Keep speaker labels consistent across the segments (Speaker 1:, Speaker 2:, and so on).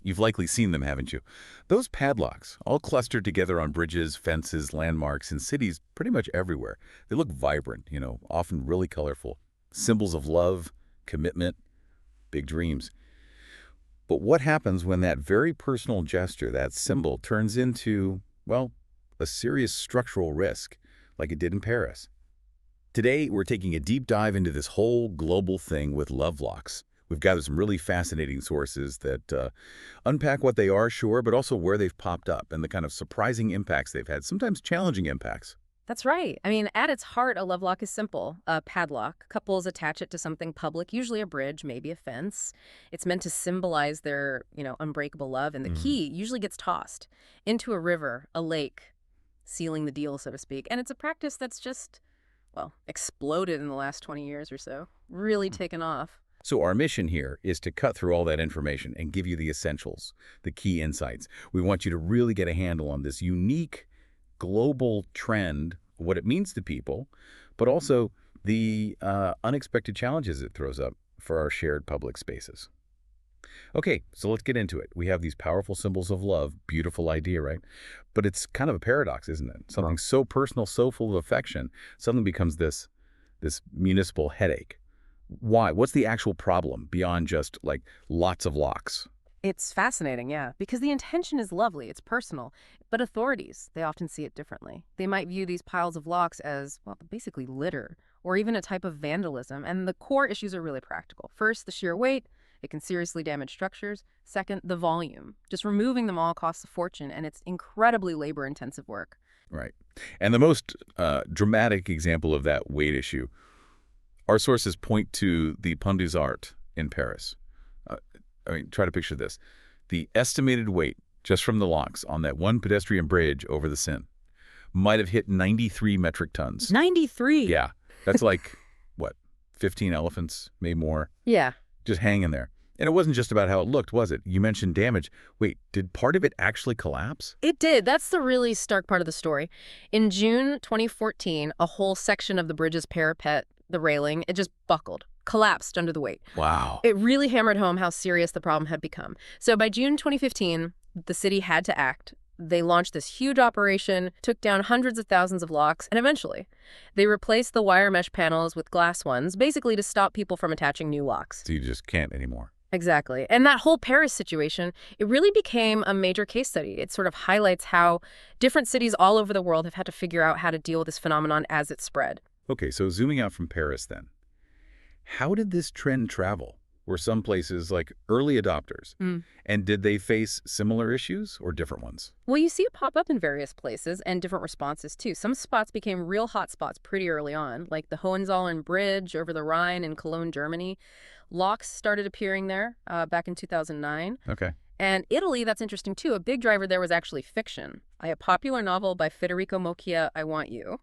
Speaker 1: You've likely seen them, haven't you? Those padlocks, all clustered together on bridges, fences, landmarks, in cities pretty much everywhere. They look vibrant, often really colorful. Symbols of love, commitment, big dreams. But what happens when that very personal gesture, that symbol, turns into, well, a serious structural risk, like it did in Paris? Today, we're taking a deep dive into this whole global thing with love locks. We've gathered some really fascinating sources that unpack what they are, sure, but also where they've popped up and the kind of surprising impacts they've had, sometimes challenging impacts.
Speaker 2: That's right. I mean, at its heart, a love lock is simple. A padlock. Couples attach it to something public, usually a bridge, maybe a fence. It's meant to symbolize their, unbreakable love, and the
Speaker 1: Mm.
Speaker 2: key usually gets tossed into a river, a lake, sealing the deal, so to speak. And it's a practice that's just, well, exploded in the last 20 years or so. Really taken off.
Speaker 1: So our mission here is to cut through all that information and give you the essentials, the key insights. We want you to really get a handle on this unique global trend, what it means to people, but also the unexpected challenges it throws up for our shared public spaces. Okay, so let's get into it. We have these powerful symbols of love, beautiful idea, right? But it's kind of a paradox, isn't it? Something so personal, so full of affection, suddenly becomes this municipal headache. Why? What's the actual problem beyond just like lots of locks?
Speaker 2: It's fascinating, yeah, because the intention is lovely, it's personal, but authorities, they often see it differently. They might view these piles of locks as, well, basically litter, or even a type of vandalism, and the core issues are really practical. First, the sheer weight, it can seriously damage structures. Second, the volume. Just removing them all costs a fortune, and it's incredibly labor-intensive work.
Speaker 1: Right. And the most dramatic example of that weight issue, our sources point to the Pont des Arts in Paris. Uh, try to picture this. The estimated weight, just from the locks on that one pedestrian bridge over the Seine, might have hit 93 metric tons.
Speaker 2: 93!
Speaker 1: Yeah. That's like, what, 15 elephants, maybe more,
Speaker 2: Yeah.
Speaker 1: just hanging there. And it wasn't just about how it looked, was it? You mentioned damage. Wait, did part of it actually collapse?
Speaker 2: It did. That's the really stark part of the story. In June 2014, a whole section of the bridge's parapet, the railing, it just buckled, collapsed under the weight.
Speaker 1: Wow.
Speaker 2: It really hammered home how serious the problem had become. So by June 2015, the city had to act. They launched this huge operation, took down hundreds of thousands of locks, and eventually they replaced the wire mesh panels with glass ones, basically to stop people from attaching new locks.
Speaker 1: So you just can't anymore.
Speaker 2: Exactly. And that whole Paris situation, it really became a major case study. It sort of highlights how different cities all over the world have had to figure out how to deal with this phenomenon as it spread.
Speaker 1: Okay, so zooming out from Paris then, how did this trend travel? Were some places like early adopters? And did they face similar issues or different ones?
Speaker 2: Well, you see it pop up in various places and different responses, too. Some spots became real hot spots pretty early on, like the Hohenzollern Bridge over the Rhine in Cologne, Germany. Locks started appearing there back in 2009.
Speaker 1: Okay.
Speaker 2: And Italy, that's interesting, too. A big driver there was actually fiction. A popular novel by Federico Mocchia, I Want You.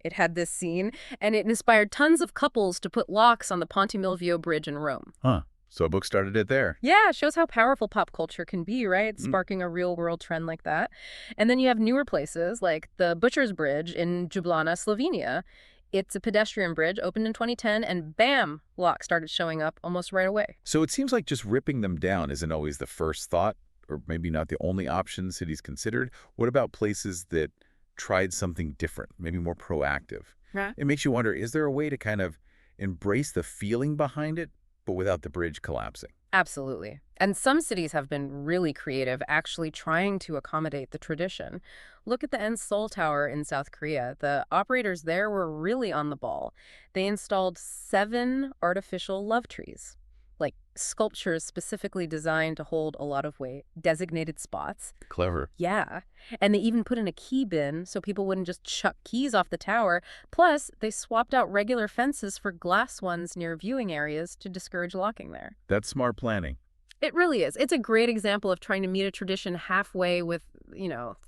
Speaker 2: It had this scene, and it inspired tons of couples to put locks on the Ponte Milvio Bridge in Rome.
Speaker 1: Huh. So a book started it there.
Speaker 2: Yeah, it shows how powerful pop culture can be, right? Sparking a real-world trend like that. And then you have newer places like the Butcher's Bridge in Ljubljana, Slovenia. It's a pedestrian bridge, opened in 2010, and bam, locks started showing up almost right away.
Speaker 1: So it seems like just ripping them down isn't always the first thought, or maybe not the only option cities considered. What about places that tried something different, maybe more proactive?
Speaker 2: Right.
Speaker 1: It makes you wonder, is there a way to kind of embrace the feeling behind it, but without the bridge collapsing?
Speaker 2: Absolutely. And some cities have been really creative, actually trying to accommodate the tradition. Look at the Seoul Tower in South Korea. The operators there were really on the ball. They installed 7 artificial love trees, like sculptures specifically designed to hold a lot of weight, designated spots.
Speaker 1: Clever.
Speaker 2: Yeah. And they even put in a key bin so people wouldn't just chuck keys off the tower. Plus, they swapped out regular fences for glass ones near viewing areas to discourage locking there.
Speaker 1: That's smart planning.
Speaker 2: It really is. It's a great example of trying to meet a tradition halfway with,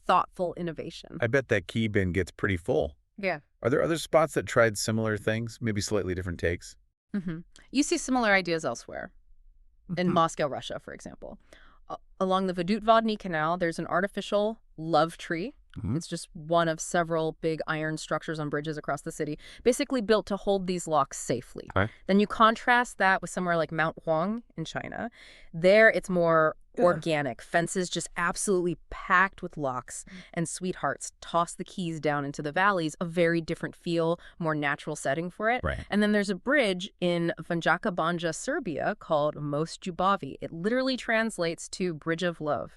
Speaker 2: thoughtful innovation.
Speaker 1: I bet that key bin gets pretty full.
Speaker 2: Yeah.
Speaker 1: Are there other spots that tried similar things, maybe slightly different takes?
Speaker 2: You see similar ideas elsewhere. In Moscow, Russia, for example. Along the Vodny Canal, there's an artificial love tree. It's just one of several big iron structures on bridges across the city, basically built to hold these locks safely.
Speaker 1: Okay.
Speaker 2: Then you contrast that with somewhere like Mount Huang in China. There, it's more
Speaker 1: Yeah.
Speaker 2: organic. Fences just absolutely packed with locks, and sweethearts toss the keys down into the valleys, a very different feel, more natural setting for it.
Speaker 1: Right.
Speaker 2: And then there's a bridge in Vanjaka Banja, Serbia called Most Ljubavi. It literally translates to Bridge of Love.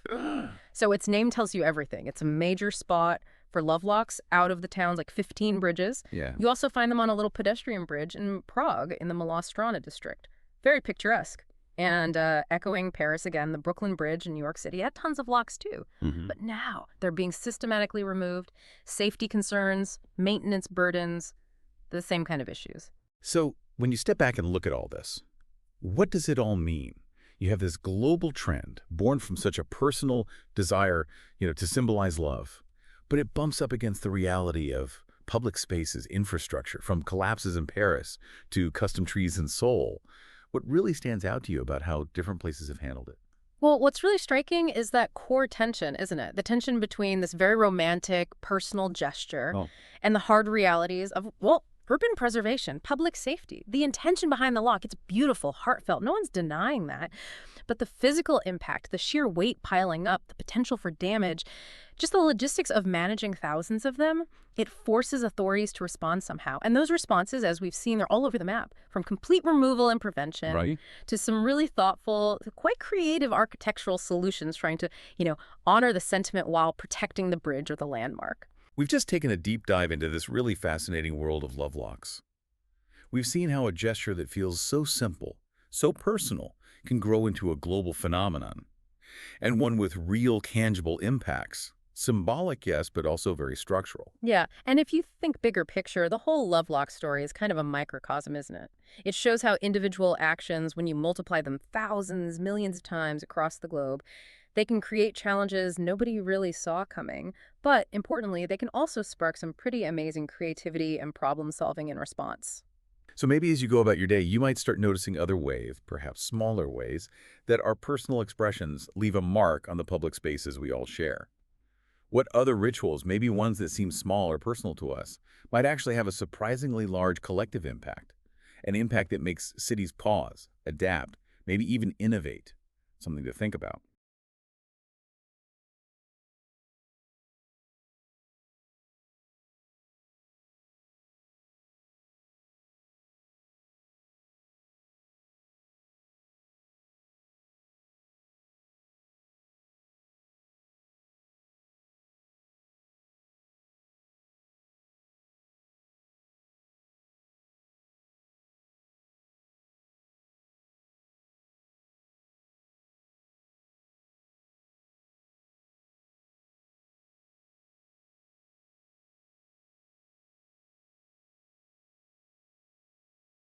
Speaker 2: So its name tells you everything. It's a major spot for love locks out of the town's like 15 bridges.
Speaker 1: Yeah.
Speaker 2: You also find them on a little pedestrian bridge in Prague in the Malá district. Very picturesque. And echoing Paris again, the Brooklyn Bridge in New York City had tons of locks too.
Speaker 1: Hmm.
Speaker 2: But now they're being systematically removed. Safety concerns, maintenance burdens, the same kind of issues.
Speaker 1: So when you step back and look at all this, what does it all mean? You have this global trend born from such a personal desire, to symbolize love, but it bumps up against the reality of public spaces, infrastructure, from collapses in Paris to custom trees in Seoul. What really stands out to you about how different places have handled it?
Speaker 2: Well, what's really striking is that core tension, isn't it? The tension between this very romantic, personal gesture
Speaker 1: Oh,
Speaker 2: and the hard realities of, well, urban preservation, public safety. The intention behind the lock, it's beautiful, heartfelt. No one's denying that. But the physical impact, the sheer weight piling up, the potential for damage, just the logistics of managing thousands of them, it forces authorities to respond somehow. And those responses, as we've seen, they're all over the map, from complete removal and prevention
Speaker 1: right.
Speaker 2: to some really thoughtful, quite creative architectural solutions trying to, honor the sentiment while protecting the bridge or the landmark.
Speaker 1: We've just taken a deep dive into this really fascinating world of love locks. We've seen how a gesture that feels so simple, so personal, can grow into a global phenomenon, and one with real tangible impacts. Symbolic, yes, but also very structural.
Speaker 2: Yeah, and if you think bigger picture, the whole Lovelock story is kind of a microcosm, isn't it? It shows how individual actions, when you multiply them thousands, millions of times across the globe, they can create challenges nobody really saw coming. But importantly, they can also spark some pretty amazing creativity and problem solving in response.
Speaker 1: So maybe as you go about your day, you might start noticing other ways, perhaps smaller ways, that our personal expressions leave a mark on the public spaces we all share. What other rituals, maybe ones that seem small or personal to us, might actually have a surprisingly large collective impact, an impact that makes cities pause, adapt, maybe even innovate? Something to think about.